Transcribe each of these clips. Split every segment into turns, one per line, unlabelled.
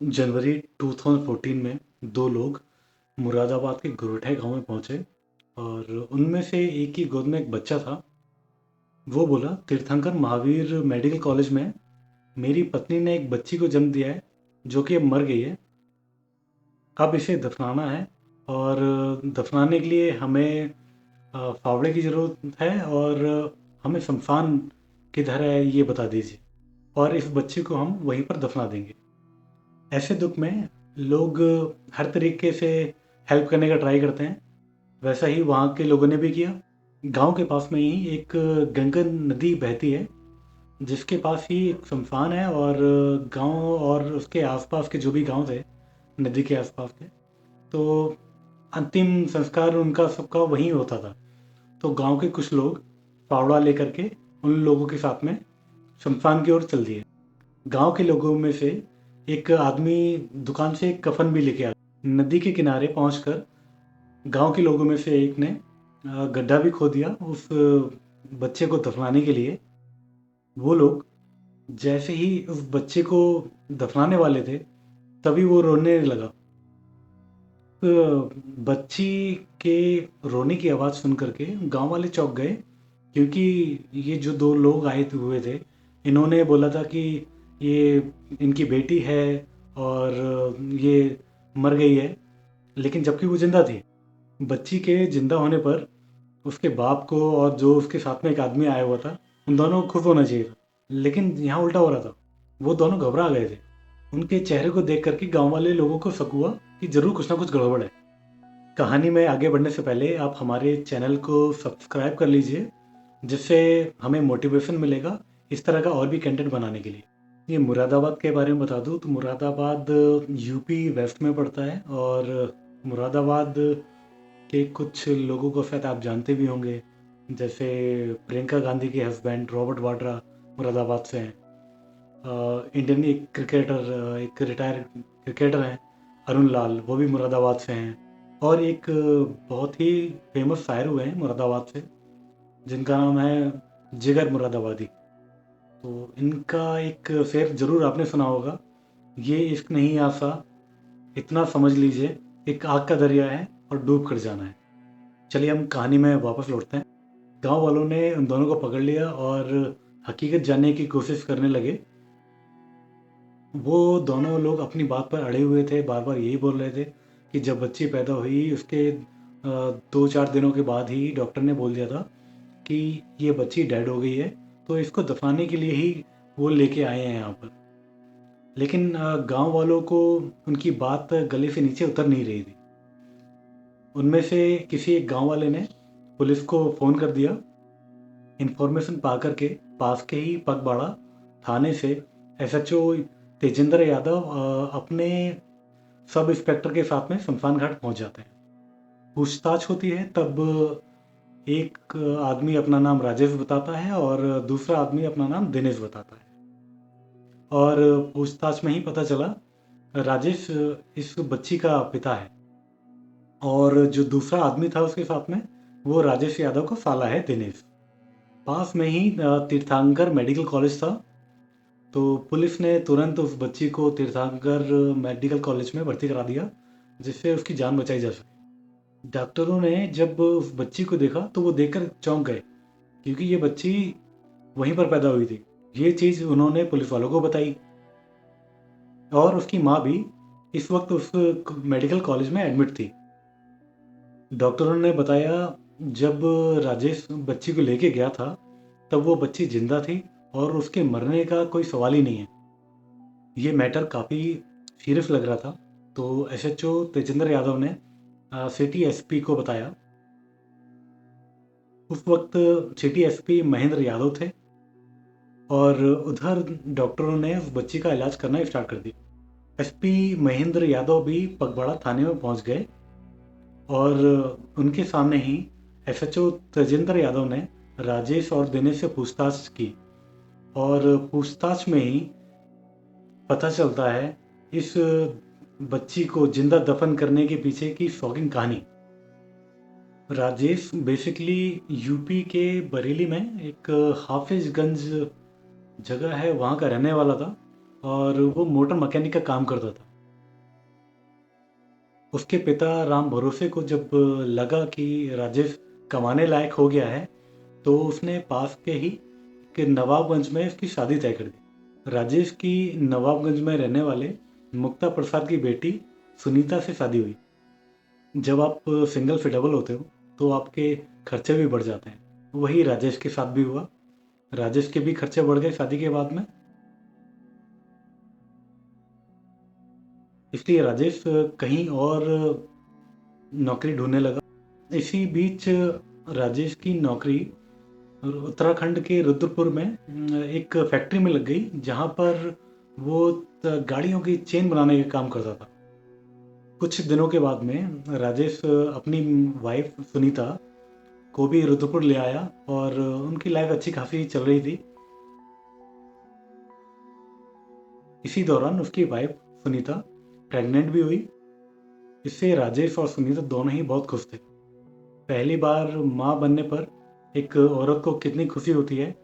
जनवरी 2014 में दो लोग मुरादाबाद के गुरठे गांव में पहुंचे और उनमें से एक की गोद में एक बच्चा था। वो बोला, तीर्थंकर महावीर मेडिकल कॉलेज में मेरी पत्नी ने एक बच्ची को जन्म दिया है जो कि अब मर गई है। अब इसे दफनाना है और दफनाने के लिए हमें फावड़े की ज़रूरत है और हमें शमशान किधर है ये बता दीजिए और इस बच्ची को हम वहीं पर दफना देंगे। ऐसे दुख में लोग हर तरीके से हेल्प करने का ट्राई करते हैं। वैसा ही वहाँ के लोगों ने भी किया। गांव के पास में ही एक गंगा नदी बहती है जिसके पास ही एक शमशान है और गांव और उसके आसपास के जो भी गांव थे नदी के आसपास के, तो अंतिम संस्कार उनका सबका वहीं होता था। तो गांव के कुछ लोग फावड़ा लेकर के उन लोगों के साथ में शमशान की ओर चल दिए। गांव के लोगों में से एक आदमी दुकान से एक कफन भी लेके आ गया। नदी के किनारे पहुंचकर गांव के लोगों में से एक ने गड्ढा भी खोद दिया उस बच्चे को दफनाने के लिए। वो लोग जैसे ही उस बच्चे को दफनाने वाले थे तभी वो रोने लगा। बच्ची के रोने की आवाज़ सुन करके गांव वाले चौंक गए, क्योंकि ये जो दो लोग आए हुए थे इन्होंने बोला था कि ये इनकी बेटी है और ये मर गई है, लेकिन जबकि वो जिंदा थी। बच्ची के जिंदा होने पर उसके बाप को और जो उसके साथ में एक आदमी आया हुआ था उन दोनों को खुश होना चाहिए था, लेकिन यहाँ उल्टा हो रहा था। वो दोनों घबरा गए थे। उनके चेहरे को देख करके गांव वाले लोगों को शक हुआ कि जरूर कुछ ना कुछ गड़बड़ है। कहानी में आगे बढ़ने से पहले आप हमारे चैनल को सब्सक्राइब कर लीजिए, जिससे हमें मोटिवेशन मिलेगा इस तरह का और भी कंटेंट बनाने के लिए। ये मुरादाबाद के बारे में बता दूँ तो मुरादाबाद यूपी वेस्ट में पड़ता है और मुरादाबाद के कुछ लोगों को शायद आप जानते भी होंगे, जैसे प्रियंका गांधी के हस्बैंड रॉबर्ट वाड्रा मुरादाबाद से हैं। इंडियन एक क्रिकेटर, एक रिटायर क्रिकेटर हैं अरुण लाल, वो भी मुरादाबाद से हैं। और एक बहुत ही फेमस शायर हुए हैं मुरादाबाद से जिनका नाम है जिगर मुरादाबादी। तो इनका एक शेर जरूर आपने सुना होगा, ये इश्क नहीं आसा, इतना समझ लीजिए, एक आग का दरिया है और डूब कर जाना है। चलिए हम कहानी में वापस लौटते हैं। गांव वालों ने उन दोनों को पकड़ लिया और हकीकत जानने की कोशिश करने लगे। वो दोनों लोग अपनी बात पर अड़े हुए थे, बार बार यही बोल रहे थे कि जब बच्ची पैदा हुई उसके 2-4 दिनों के बाद ही डॉक्टर ने बोल दिया था कि ये बच्ची डेड हो गई है, तो इसको दफनाने के लिए ही वो लेके आए हैं यहाँ पर। लेकिन गांव वालों को उनकी बात गले से नीचे उतर नहीं रही थी। उनमें से किसी एक गांव वाले ने पुलिस को फ़ोन कर दिया। इन्फॉर्मेशन पा करके पास के ही पगबाड़ा थाने से एसएचओ तेजेंद्र यादव अपने सब इंस्पेक्टर के साथ में शमशान घाट पहुंच जाते हैं। पूछताछ होती है तब एक आदमी अपना नाम राजेश बताता है और दूसरा आदमी अपना नाम दिनेश बताता है। और पूछताछ में ही पता चला राजेश इस बच्ची का पिता है और जो दूसरा आदमी था उसके साथ में वो राजेश यादव का साला है दिनेश। पास में ही तीर्थंकर मेडिकल कॉलेज था, तो पुलिस ने तुरंत उस बच्ची को तीर्थंकर मेडिकल कॉलेज में भर्ती करा दिया जिससे उसकी जान बचाई जा सके। डॉक्टरों ने जब उस बच्ची को देखा तो वो देखकर चौंक गए, क्योंकि ये बच्ची वहीं पर पैदा हुई थी। ये चीज़ उन्होंने पुलिस वालों को बताई और उसकी माँ भी इस वक्त उस मेडिकल कॉलेज में एडमिट थी। डॉक्टरों ने बताया जब राजेश बच्ची को लेके गया था तब वो बच्ची जिंदा थी और उसके मरने का कोई सवाल ही नहीं है। ये मैटर काफ़ी सीरियस लग रहा था, तो एसएचओ तेजेंद्र यादव ने सिटी एसपी को बताया। उस वक्त सिटी एसपी महेंद्र यादव थे और उधर डॉक्टरों ने उस बच्ची का इलाज करना स्टार्ट कर दिया। एसपी महेंद्र यादव भी पगवाड़ा थाने में पहुंच गए और उनके सामने ही एसएचओ तेजेंद्र यादव ने राजेश और दिनेश से पूछताछ की और पूछताछ में ही पता चलता है इस बच्ची को जिंदा दफन करने के पीछे की शॉकिंग कहानी। राजेश बेसिकली यूपी के बरेली में एक हाफिजगंज जगह है वहाँ का रहने वाला था और वो मोटर मैकेनिक का काम करता था। उसके पिता राम भरोसे को जब लगा कि राजेश कमाने लायक हो गया है, तो उसने पास के ही कि नवाबगंज में उसकी शादी तय कर दी। राजेश की नवाबगंज में रहने वाले मुक्ता प्रसाद की बेटी सुनीता से शादी हुई। जब आप सिंगल से डबल होते हो तो आपके खर्चे भी बढ़ जाते हैं। वही राजेश के साथ भी हुआ। राजेश के भी खर्चे बढ़ गए शादी के बाद में, इसलिए राजेश कहीं और नौकरी ढूंढने लगा। इसी बीच राजेश की नौकरी उत्तराखंड के रुद्रपुर में एक फैक्ट्री में लग गई, जहाँ पर वो गाड़ियों की चेन बनाने का काम करता था। कुछ दिनों के बाद में राजेश अपनी वाइफ सुनीता को भी रुद्रपुर ले आया और उनकी लाइफ अच्छी खासी चल रही थी। इसी दौरान उसकी वाइफ सुनीता प्रेग्नेंट भी हुई। इससे राजेश और सुनीता दोनों ही बहुत खुश थे। पहली बार माँ बनने पर एक औरत को कितनी खुशी होती है,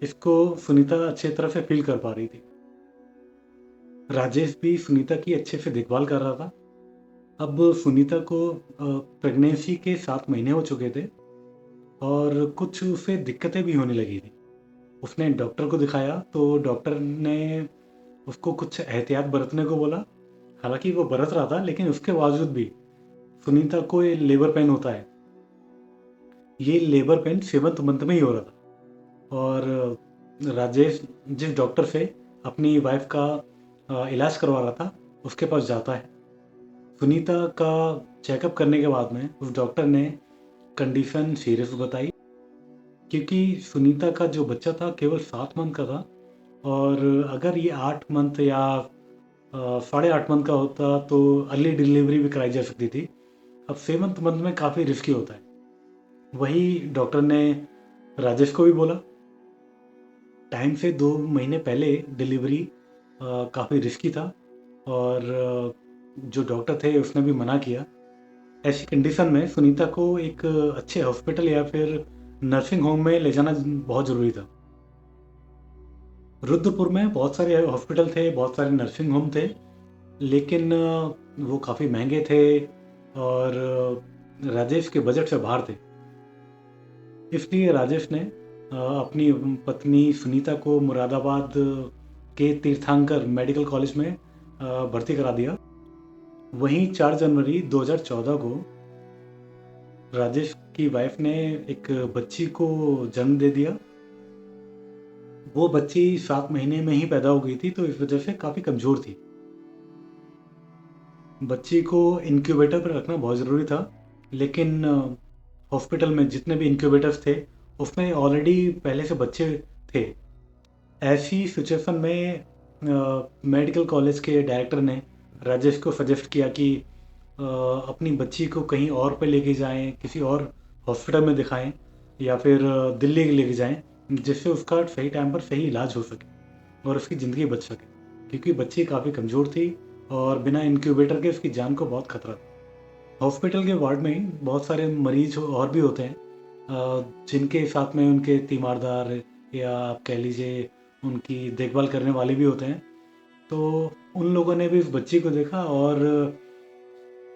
इसको सुनीता अच्छे तरह से फील कर पा रही थी। राजेश भी सुनीता की अच्छे से देखभाल कर रहा था। अब सुनीता को प्रेगनेंसी के 7 महीने हो चुके थे और कुछ उसे दिक्कतें भी होने लगी थी। उसने डॉक्टर को दिखाया तो डॉक्टर ने उसको कुछ एहतियात बरतने को बोला। हालांकि वो बरत रहा था, लेकिन उसके बावजूद भी सुनीता को ये लेबर पेन होता है। ये लेबर पेन 7th मंथ में ही हो रहा था और राजेश जिस डॉक्टर से अपनी वाइफ का इलाज करवा रहा था उसके पास जाता है। सुनीता का चेकअप करने के बाद में उस डॉक्टर ने कंडीशन सीरियस बताई, क्योंकि सुनीता का जो बच्चा था केवल 7 मंथ का था और अगर ये 8 मंथ या 8.5 मंथ का होता तो अर्ली डिलीवरी भी कराई जा सकती थी। अब 7th मंथ में काफ़ी रिस्की होता है। वही डॉक्टर ने राजेश को भी बोला, टाइम से 2 महीने पहले डिलीवरी काफ़ी रिस्की था और जो डॉक्टर थे उसने भी मना किया। ऐसी कंडीशन में सुनीता को एक अच्छे हॉस्पिटल या फिर नर्सिंग होम में ले जाना बहुत ज़रूरी था। रुद्रपुर में बहुत सारे हॉस्पिटल थे, बहुत सारे नर्सिंग होम थे, लेकिन वो काफ़ी महंगे थे और राजेश के बजट से बाहर थे। इसलिए राजेश ने अपनी पत्नी सुनीता को मुरादाबाद के तीर्थंकर मेडिकल कॉलेज में भर्ती करा दिया। वहीं 4 जनवरी 2014 को राजेश की वाइफ ने एक बच्ची को जन्म दे दिया। वो बच्ची 7 महीने में ही पैदा हो गई थी, तो इस वजह से काफ़ी कमज़ोर थी। बच्ची को इंक्यूबेटर पर रखना बहुत ज़रूरी था, लेकिन हॉस्पिटल में जितने भी इंक्यूबेटर्स थे उसमें ऑलरेडी पहले से बच्चे थे। ऐसी सिचुएशन में मेडिकल कॉलेज के डायरेक्टर ने राजेश को सजेस्ट किया कि अपनी बच्ची को कहीं और पे लेके जाएं, किसी और हॉस्पिटल में दिखाएं या फिर दिल्ली लेके जाएं, जिससे उसका सही टाइम पर सही इलाज हो सके और उसकी ज़िंदगी बच सके, क्योंकि बच्ची काफ़ी कमज़ोर थी और बिना इंक्यूबेटर के उसकी जान को बहुत खतरा था। हॉस्पिटल के वार्ड में ही बहुत सारे मरीज और भी होते हैं, जिनके साथ में उनके तीमारदार या आप कह लीजिए उनकी देखभाल करने वाले भी होते हैं। तो उन लोगों ने भी उस बच्ची को देखा और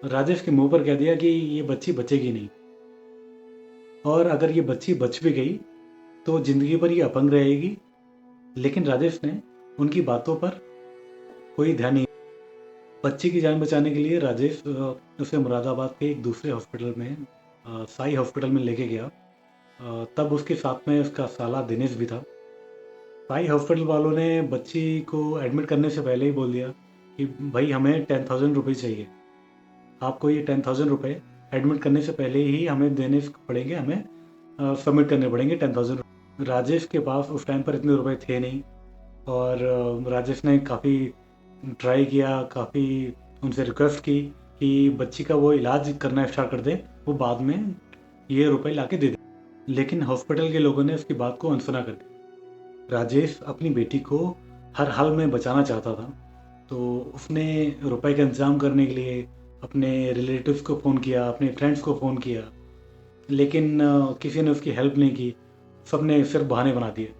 राजेश के मुंह पर कह दिया कि ये बच्ची बचेगी नहीं, और अगर ये बच्ची बच भी गई तो ज़िंदगी भर ये अपंग रहेगी। लेकिन राजेश ने उनकी बातों पर कोई ध्यान नहीं। बच्ची की जान बचाने के लिए राजेश उसे मुरादाबाद के एक दूसरे हॉस्पिटल में साई हॉस्पिटल में लेके गया। तब उसके साथ में उसका साला दिनेश भी था। साई हॉस्पिटल वालों ने बच्ची को एडमिट करने से पहले ही बोल दिया कि भाई हमें 10,000 रुपये चाहिए, आपको ये 10,000 रुपये एडमिट करने से पहले ही हमें देने पड़ेंगे, हमें सबमिट करने पड़ेंगे 10,000। राजेश के पास उस टाइम पर इतने रुपए थे नहीं और राजेश ने काफ़ी ट्राई किया, काफ़ी उनसे रिक्वेस्ट की कि बच्ची का वो इलाज करना स्टार्ट कर दे, वो बाद में ये रुपए ला के दे दे। लेकिन हॉस्पिटल के लोगों ने उसकी बात को अनसुना कर दिया। राजेश अपनी बेटी को हर हाल में बचाना चाहता था, तो उसने रुपए का इंतज़ाम करने के लिए अपने रिलेटिव्स को फ़ोन किया, अपने फ्रेंड्स को फ़ोन किया, लेकिन किसी ने उसकी हेल्प नहीं की। सब ने सिर्फ बहाने बना दिए,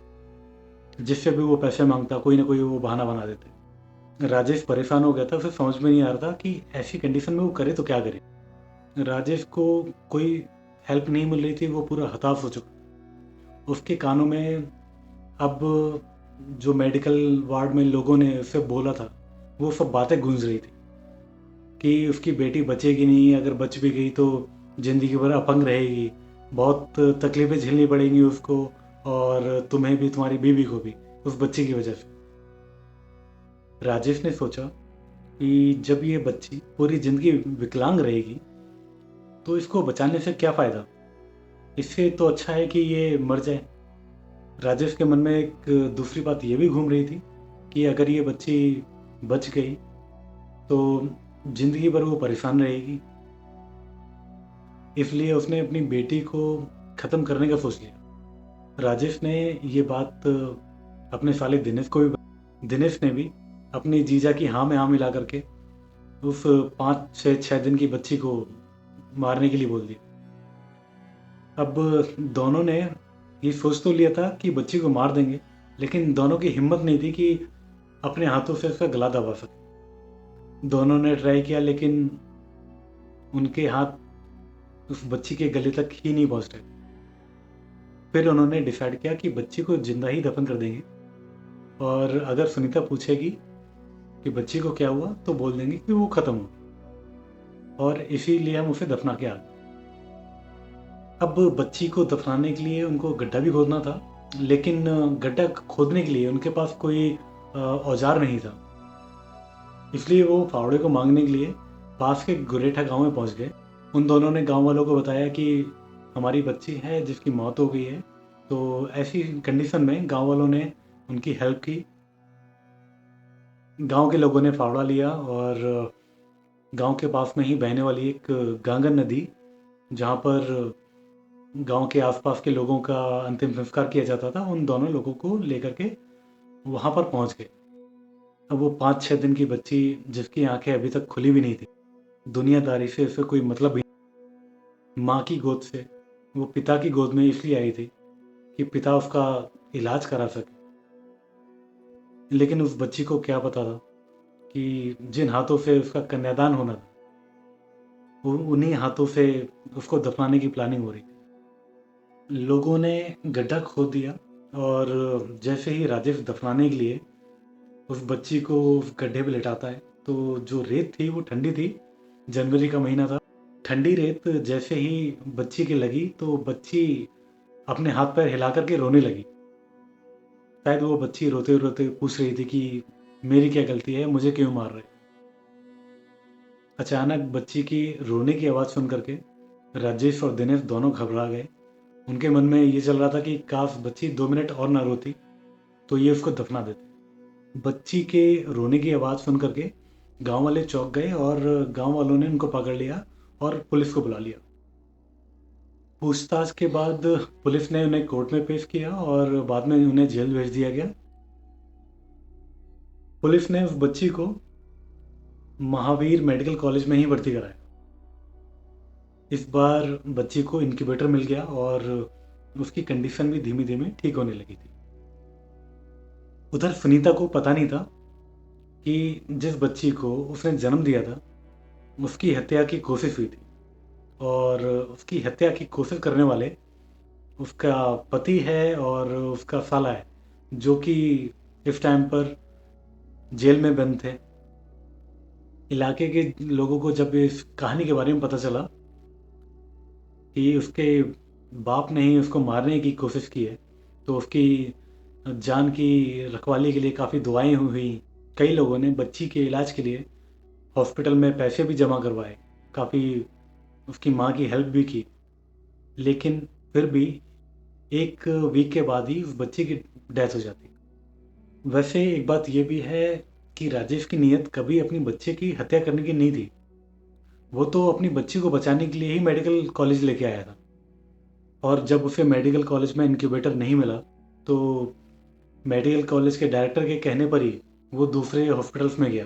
जिससे भी वो पैसे मांगता कोई ना कोई वो बहाना बना देते। राजेश परेशान हो गया था, उसे समझ में नहीं आ रहा था कि ऐसी कंडीशन में वो करे तो क्या करे। राजेश को कोई हेल्प नहीं मिल रही थी, वो पूरा हताश हो चुका। उसके कानों में अब जो मेडिकल वार्ड में लोगों ने उसे बोला था, वो सब बातें गूंज रही थी कि उसकी बेटी बचेगी नहीं, अगर बच भी गई तो ज़िंदगी भर अपंग रहेगी, बहुत तकलीफ़ें झेलनी पड़ेंगी उसको, और तुम्हें भी, तुम्हारी बीवी को भी, उस बच्चे की वजह से। राजेश ने सोचा कि जब ये बच्ची पूरी ज़िंदगी विकलांग रहेगी तो इसको बचाने से क्या फ़ायदा, इससे तो अच्छा है कि ये मर जाए। राजेश के मन में एक दूसरी बात ये भी घूम रही थी कि अगर ये बच्ची बच गई तो ज़िंदगी भर वो परेशान रहेगी। इसलिए उसने अपनी बेटी को ख़त्म करने का सोच लिया। राजेश ने ये बात अपने साले दिनेश को भी दिनेश ने भी अपनी जीजा की हाँ में हाँ मिला करके उस 5 से 6 दिन की बच्ची को मारने के लिए बोल दिया। अब दोनों ने ये सोच तो लिया था कि बच्ची को मार देंगे, लेकिन दोनों की हिम्मत नहीं थी कि अपने हाथों से उसका गला दबा सके। दोनों ने ट्राई किया, लेकिन उनके हाथ उस बच्ची के गले तक ही नहीं पहुंच रहे। फिर उन्होंने डिसाइड किया कि बच्ची को जिंदा ही दफन कर देंगे, और अगर सुनीता पूछेगी कि बच्ची को क्या हुआ तो बोल देंगे कि वो ख़त्म हो, और इसीलिए हम उसे दफना के आ गए। अब बच्ची को दफनाने के लिए उनको गड्ढा भी खोदना था, लेकिन गड्ढा खोदने के लिए उनके पास कोई औजार नहीं था। इसलिए वो फावड़े को मांगने के लिए पास के गुरेठा गांव में पहुंच गए। उन दोनों ने गांव वालों को बताया कि हमारी बच्ची है जिसकी मौत हो गई है। तो ऐसी कंडीशन में गांव वालों ने उनकी हेल्प की। गांव के लोगों ने फावड़ा लिया और गांव के पास में ही बहने वाली एक गांगन नदी, जहां पर गांव के आसपास के लोगों का अंतिम संस्कार किया जाता था, उन दोनों लोगों को लेकर के वहां पर पहुंच गए। अब वो 5-6 दिन की बच्ची, जिसकी आंखें अभी तक खुली भी नहीं थी, दुनियादारी से उसे कोई मतलब भी नहीं। माँ की गोद से वो पिता की गोद में इसलिए आई थी कि पिता उसका इलाज करा सके। लेकिन उस बच्ची को क्या पता था कि जिन हाथों से उसका कन्यादान होना था, उन्हीं हाथों से उसको दफनाने की प्लानिंग हो रही थी। लोगों ने गड्ढा खोद दिया, और जैसे ही राजेश दफनाने के लिए उस बच्ची को उस गड्ढे पे लिटाता है, तो जो रेत थी वो ठंडी थी। जनवरी का महीना था। ठंडी रेत जैसे ही बच्ची के लगी तो बच्ची अपने हाथ पैर हिला करके रोने लगी। शायद वो बच्ची रोते रोते पूछ रही थी कि मेरी क्या गलती है, मुझे क्यों मार रहे। अचानक बच्ची की रोने की आवाज़ सुन करके राजेश और दिनेश दोनों घबरा गए। उनके मन में ये चल रहा था कि काश बच्ची 2 मिनट और ना रोती तो ये उसको दफना देते। बच्ची के रोने की आवाज़ सुन करके गांव वाले चौंक गए, और गांव वालों ने उनको पकड़ लिया और पुलिस को बुला लिया। पूछताछ के बाद पुलिस ने उन्हें कोर्ट में पेश किया और बाद में उन्हें जेल भेज दिया गया। पुलिस ने उस बच्ची को महावीर मेडिकल कॉलेज में ही भर्ती कराया। इस बार बच्ची को इनक्यूबेटर मिल गया और उसकी कंडीशन भी धीमे धीमे ठीक होने लगी थी। उधर सुनीता को पता नहीं था कि जिस बच्ची को उसने जन्म दिया था उसकी हत्या की कोशिश हुई थी, और उसकी हत्या की कोशिश करने वाले उसका पति है और उसका साला है, जो कि इस टाइम पर जेल में बंद थे। इलाके के लोगों को जब इस कहानी के बारे में पता चला कि उसके बाप ने ही उसको मारने की कोशिश की है, तो उसकी जान की रखवाली के लिए काफ़ी दुआएं हुई। कई लोगों ने बच्ची के इलाज के लिए हॉस्पिटल में पैसे भी जमा करवाए, काफ़ी उसकी माँ की हेल्प भी की। लेकिन फिर भी 1 वीक के बाद ही उस बच्ची की डेथ हो जाती। वैसे एक बात ये भी है कि राजेश की नीयत कभी अपनी बच्चे की हत्या करने की नहीं थी। वो तो अपनी बच्ची को बचाने के लिए ही मेडिकल कॉलेज लेके आया था, और जब उसे मेडिकल कॉलेज में इनक्यूबेटर नहीं मिला तो मेडिकल कॉलेज के डायरेक्टर के कहने पर ही वो दूसरे हॉस्पिटल्स में गया।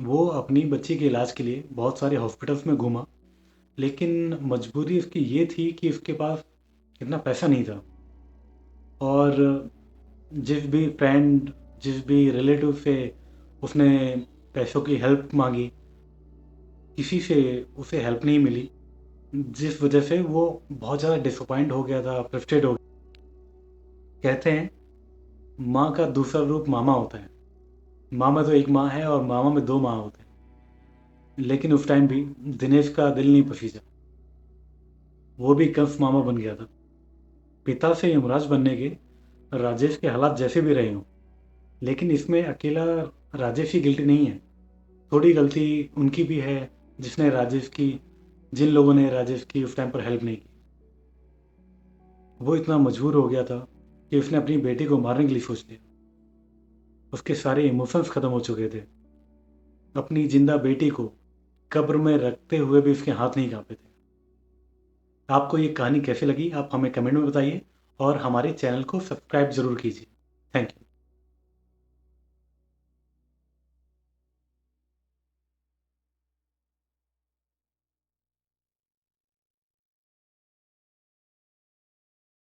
वो अपनी बच्ची के इलाज के लिए बहुत सारे हॉस्पिटल्स में घूमा, लेकिन मजबूरी उसकी ये थी कि उसके पास इतना पैसा नहीं था, और जिस भी फ्रेंड, जिस भी रिलेटिव से उसने पैसों की हेल्प मांगी, किसी से उसे हेल्प नहीं मिली, जिस वजह से वो बहुत ज़्यादा डिसअपॉइंट हो गया था, फ्रस्ट्रेट हो गया। कहते हैं माँ का दूसरा रूप मामा होता है। माँ में तो एक माँ है और मामा में दो माँ होते हैं। लेकिन उस टाइम भी दिनेश का दिल नहीं पसीजा, वो भी कंस मामा बन गया था। पिता से यमराज बनने के राजेश के हालात जैसे भी रहे हों, लेकिन इसमें अकेला राजेश ही गिल्टी नहीं है। थोड़ी गलती उनकी भी है, जिसने राजेश की जिन लोगों ने राजेश की उस टाइम पर हेल्प नहीं की। वो इतना मजबूर हो गया था कि उसने अपनी बेटी को मारने के लिए सोच लिया। उसके सारे इमोशंस खत्म हो चुके थे। अपनी जिंदा बेटी को कब्र में रखते हुए भी उसके हाथ नहीं कांपे थे। आपको ये कहानी कैसी लगी आप हमें कमेंट में बताइए और हमारे चैनल को सब्सक्राइब ज़रूर कीजिए। Thank you.